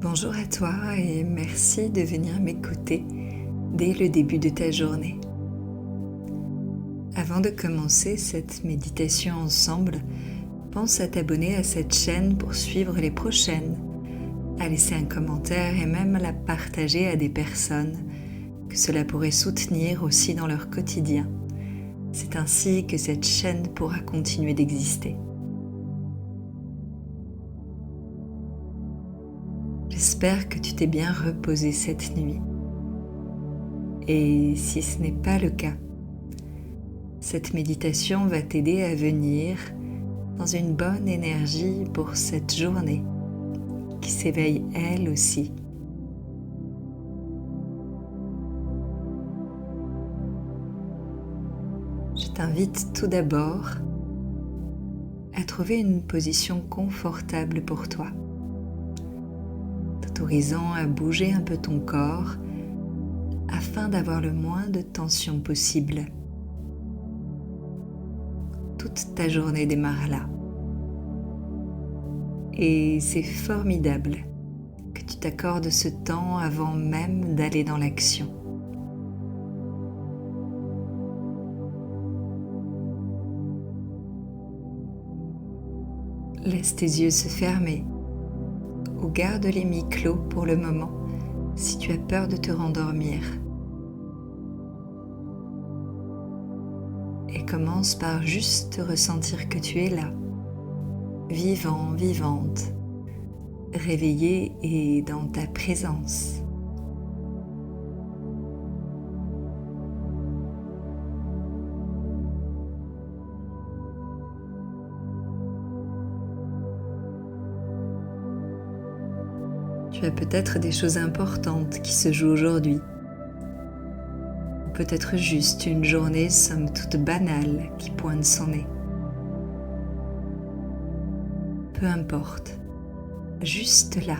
Bonjour à toi et merci de venir m'écouter dès le début de ta journée. Avant de commencer cette méditation ensemble, pense à t'abonner à cette chaîne pour suivre les prochaines, à laisser un commentaire et même à la partager à des personnes que cela pourrait soutenir aussi dans leur quotidien. C'est ainsi que cette chaîne pourra continuer d'exister. J'espère que tu t'es bien reposé cette nuit. Et si ce n'est pas le cas, cette méditation va t'aider à venir dans une bonne énergie pour cette journée qui s'éveille elle aussi. Je t'invite tout d'abord à trouver une position confortable pour toi, t'autorisant à bouger un peu ton corps afin d'avoir le moins de tension possible. Toute ta journée démarre là. Et c'est formidable que tu t'accordes ce temps avant même d'aller dans l'action. Laisse tes yeux se fermer ou garde-les mi-clos pour le moment si tu as peur de te rendormir. Et commence par juste ressentir que tu es là, vivant, vivante, réveillé et dans ta présence. Tu as peut-être des choses importantes qui se jouent aujourd'hui. Ou peut-être juste une journée somme toute banale qui pointe son nez. Peu importe, juste là.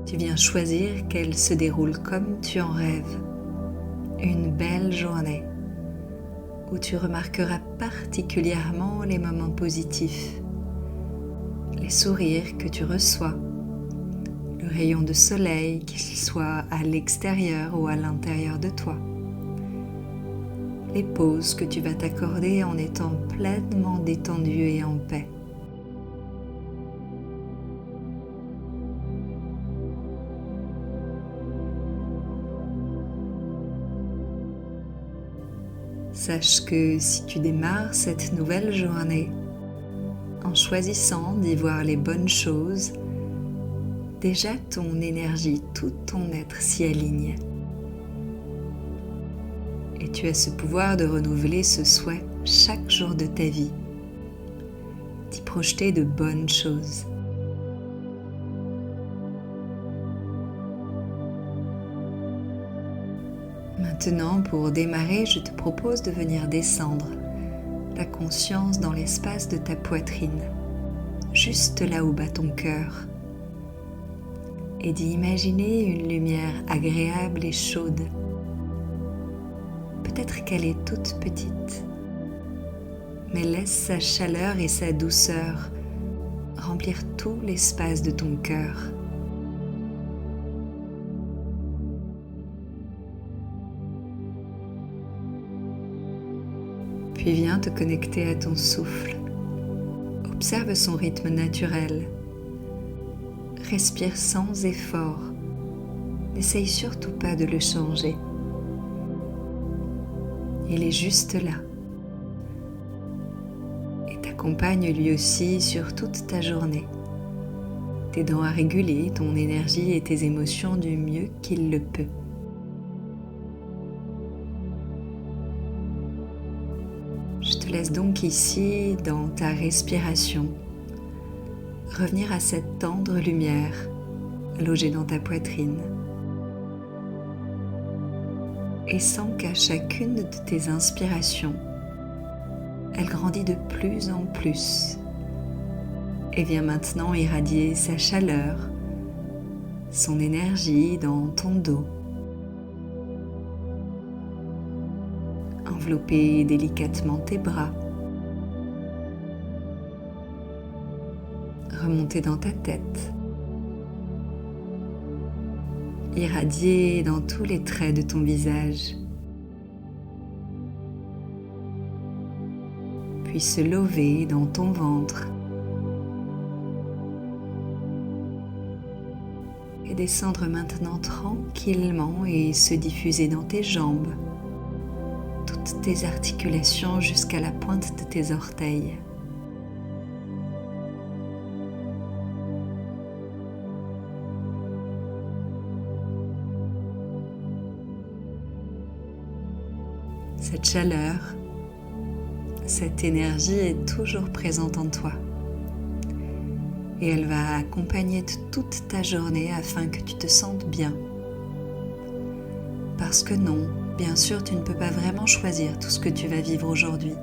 Tu viens choisir qu'elle se déroule comme tu en rêves. Une belle journée où tu remarqueras particulièrement les moments positifs, les sourires que tu reçois, le rayon de soleil, qu'il soit à l'extérieur ou à l'intérieur de toi, les pauses que tu vas t'accorder en étant pleinement détendu et en paix. Sache que si tu démarres cette nouvelle journée en choisissant d'y voir les bonnes choses, déjà ton énergie, tout ton être s'y aligne. Et tu as ce pouvoir de renouveler ce souhait chaque jour de ta vie, d'y projeter de bonnes choses. Maintenant, pour démarrer, je te propose de venir descendre ta conscience dans l'espace de ta poitrine, juste là où bat ton cœur, et d'y imaginer une lumière agréable et chaude. Peut-être qu'elle est toute petite, mais laisse sa chaleur et sa douceur remplir tout l'espace de ton cœur. Puis viens te connecter à ton souffle. Observe son rythme naturel. Respire sans effort. N'essaye surtout pas de le changer. Il est juste là. Et t'accompagne lui aussi sur toute ta journée, t'aidant à réguler ton énergie et tes émotions du mieux qu'il le peut. Je te laisse donc ici, dans ta respiration, revenir à cette tendre lumière logée dans ta poitrine. Et sens qu'à chacune de tes inspirations, elle grandit de plus en plus et vient maintenant irradier sa chaleur, son énergie dans ton dos. Envelopper délicatement tes bras, remonter dans ta tête, irradier dans tous les traits de ton visage, puis se lever dans ton ventre et descendre maintenant tranquillement et se diffuser dans tes jambes, toutes tes articulations jusqu'à la pointe de tes orteils. Cette chaleur, cette énergie est toujours présente en toi et elle va accompagner toute ta journée afin que tu te sentes bien. Parce que non, bien sûr, tu ne peux pas vraiment choisir tout ce que tu vas vivre aujourd'hui,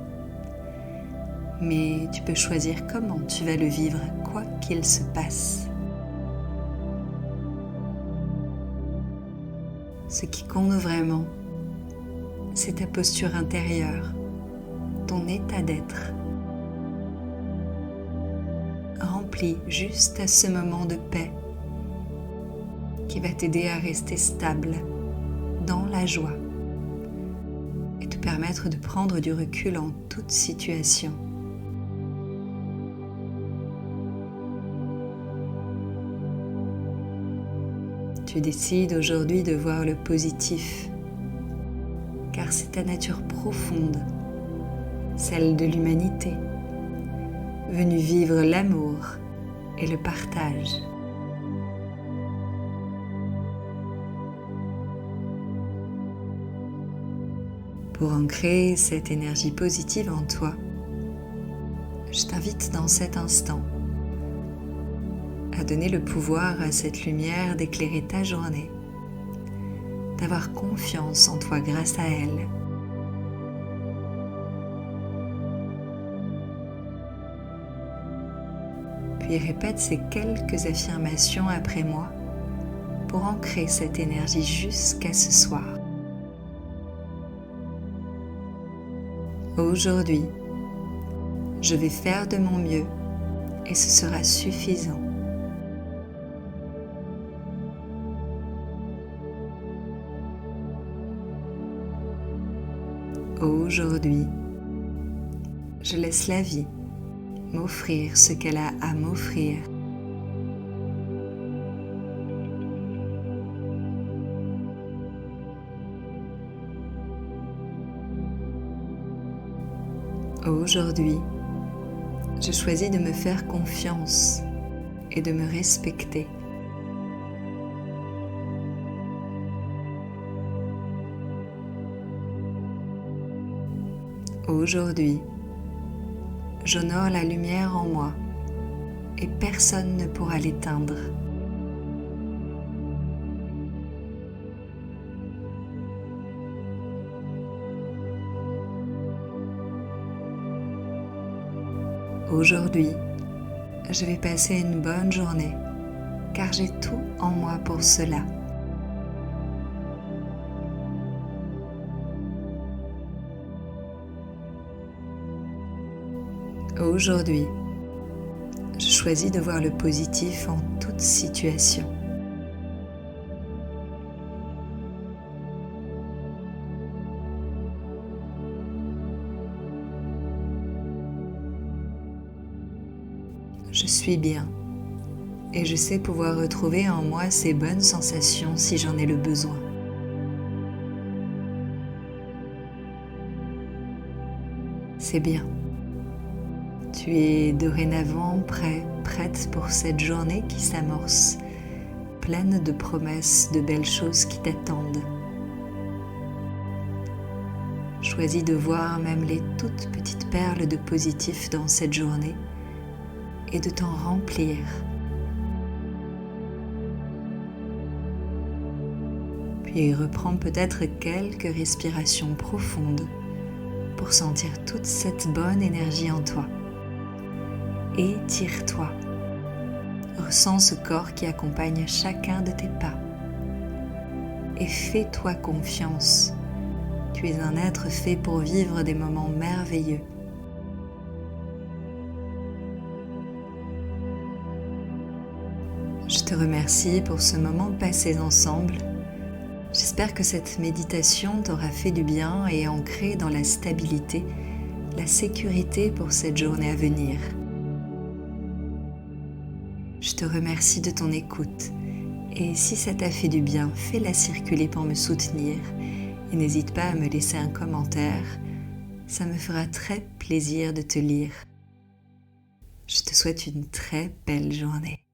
mais tu peux choisir comment tu vas le vivre, quoi qu'il se passe. Ce qui compte vraiment, c'est ta posture intérieure, ton état d'être, rempli juste à ce moment de paix qui va t'aider à rester stable dans la joie et te permettre de prendre du recul en toute situation. Tu décides aujourd'hui de voir le positif, car c'est ta nature profonde, celle de l'humanité, venue vivre l'amour et le partage. Pour ancrer cette énergie positive en toi, je t'invite dans cet instant à donner le pouvoir à cette lumière d'éclairer ta journée, d'avoir confiance en toi grâce à elle. Puis répète ces quelques affirmations après moi pour ancrer cette énergie jusqu'à ce soir. Aujourd'hui, je vais faire de mon mieux et ce sera suffisant. Aujourd'hui, je laisse la vie m'offrir ce qu'elle a à m'offrir. Aujourd'hui, je choisis de me faire confiance et de me respecter. Aujourd'hui, j'honore la lumière en moi et personne ne pourra l'éteindre. Aujourd'hui, je vais passer une bonne journée car j'ai tout en moi pour cela. Aujourd'hui, je choisis de voir le positif en toute situation. Je suis bien et je sais pouvoir retrouver en moi ces bonnes sensations si j'en ai le besoin. C'est bien. Tu es dorénavant prête pour cette journée qui s'amorce, pleine de promesses, de belles choses qui t'attendent. Choisis de voir même les toutes petites perles de positif dans cette journée et de t'en remplir. Puis reprends peut-être quelques respirations profondes pour sentir toute cette bonne énergie en toi. Étire-toi. Ressens ce corps qui accompagne chacun de tes pas. Et fais-toi confiance. Tu es un être fait pour vivre des moments merveilleux. Je te remercie pour ce moment passé ensemble. J'espère que cette méditation t'aura fait du bien et ancré dans la stabilité, la sécurité pour cette journée à venir. Je te remercie de ton écoute et si ça t'a fait du bien, fais-la circuler pour me soutenir et n'hésite pas à me laisser un commentaire, ça me fera très plaisir de te lire. Je te souhaite une très belle journée.